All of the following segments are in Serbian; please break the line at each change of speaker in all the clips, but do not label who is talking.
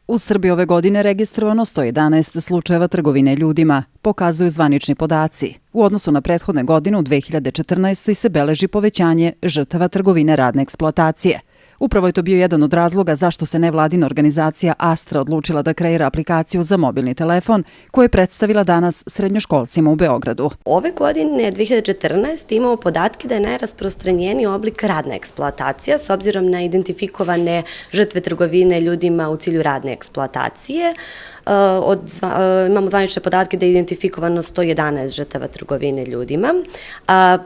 U Srbiji ove godine registrovano 111 slučajeva trgovine ljudima, pokazuju zvanični podaci. U odnosu na prethodne godine u 2014. se beleži povećanje žrtava trgovine radne eksploatacije. Upravo je to bio jedan od razloga zašto se nevladina organizacija Astra odlučila da kreira aplikaciju za mobilni telefon koju je predstavila danas srednjoškolcima u Beogradu.
Ove godine, 2014. imamo podatke da je najrasprostranjeniji oblik radna eksploatacija s obzirom na identifikovane žrtve trgovine ljudima u cilju radne eksploatacije. Imamo zvanične podatke da je identifikovano 111 žrtava trgovine ljudima.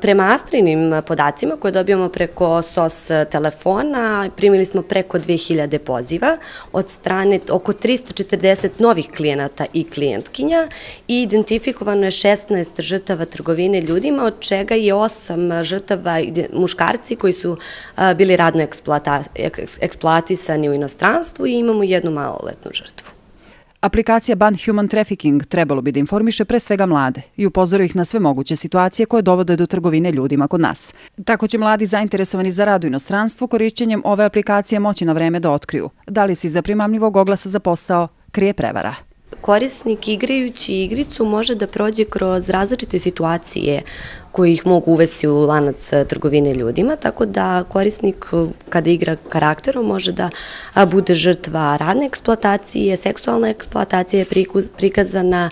Prema Astrinim podacima koje dobijamo preko SOS telefona, primili smo preko 2000 poziva od strane oko 340 novih klijenata i klijentkinja i identifikovano je 16 žrtava trgovine ljudima, od čega je 8 žrtava muškarci koji su bili radno eksploatisani u inostranstvu i imamo jednu maloletnu žrtvu.
Aplikacija Ban Human Trafficking trebalo bi da informiše pre svega mlade i upozori ih na sve moguće situacije koje dovode do trgovine ljudima kod nas. Tako će mladi zainteresovani za rad u inostranstvu korišćenjem ove aplikacije moći na vreme da otkriju da li se iza primamljivog oglasa za posao krije prevara.
Korisnik igrajući igricu može da prođe kroz različite situacije koji ih mogu uvesti u lanac trgovine ljudima, tako da korisnik kada igra karakterom može da bude žrtva radne eksploatacije, seksualna eksploatacija je prikazana,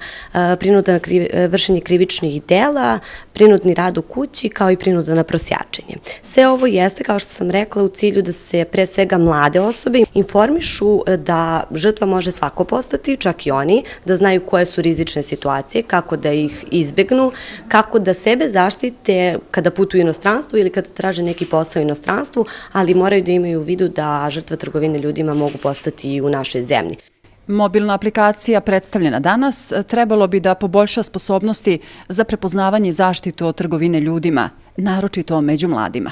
prinudno vršenje krivičnih dela, prinudni rad u kući kao i prinuda na prosjačenje. Sve ovo jeste, kao što sam rekla, u cilju da se pre svega mlade osobe informišu da žrtva može svako postati, čak i oni, da znaju koje su rizične situacije, kako da ih izbegnu, kako da sebe zaštite kada putuju u inostranstvu ili kada traže neki posao u inostranstvu, ali moraju da imaju u vidu da žrtva trgovine ljudima mogu postati i u našoj zemlji.
Mobilna aplikacija predstavljena danas trebalo bi da poboljša sposobnosti za prepoznavanje i zaštitu od trgovine ljudima, naročito među mladima.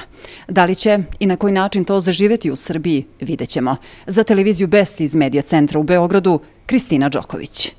Da li će i na koji način to zaživeti u Srbiji, vidjet ćemo. Za televiziju Best iz Medija centra u Beogradu, Kristina Đoković.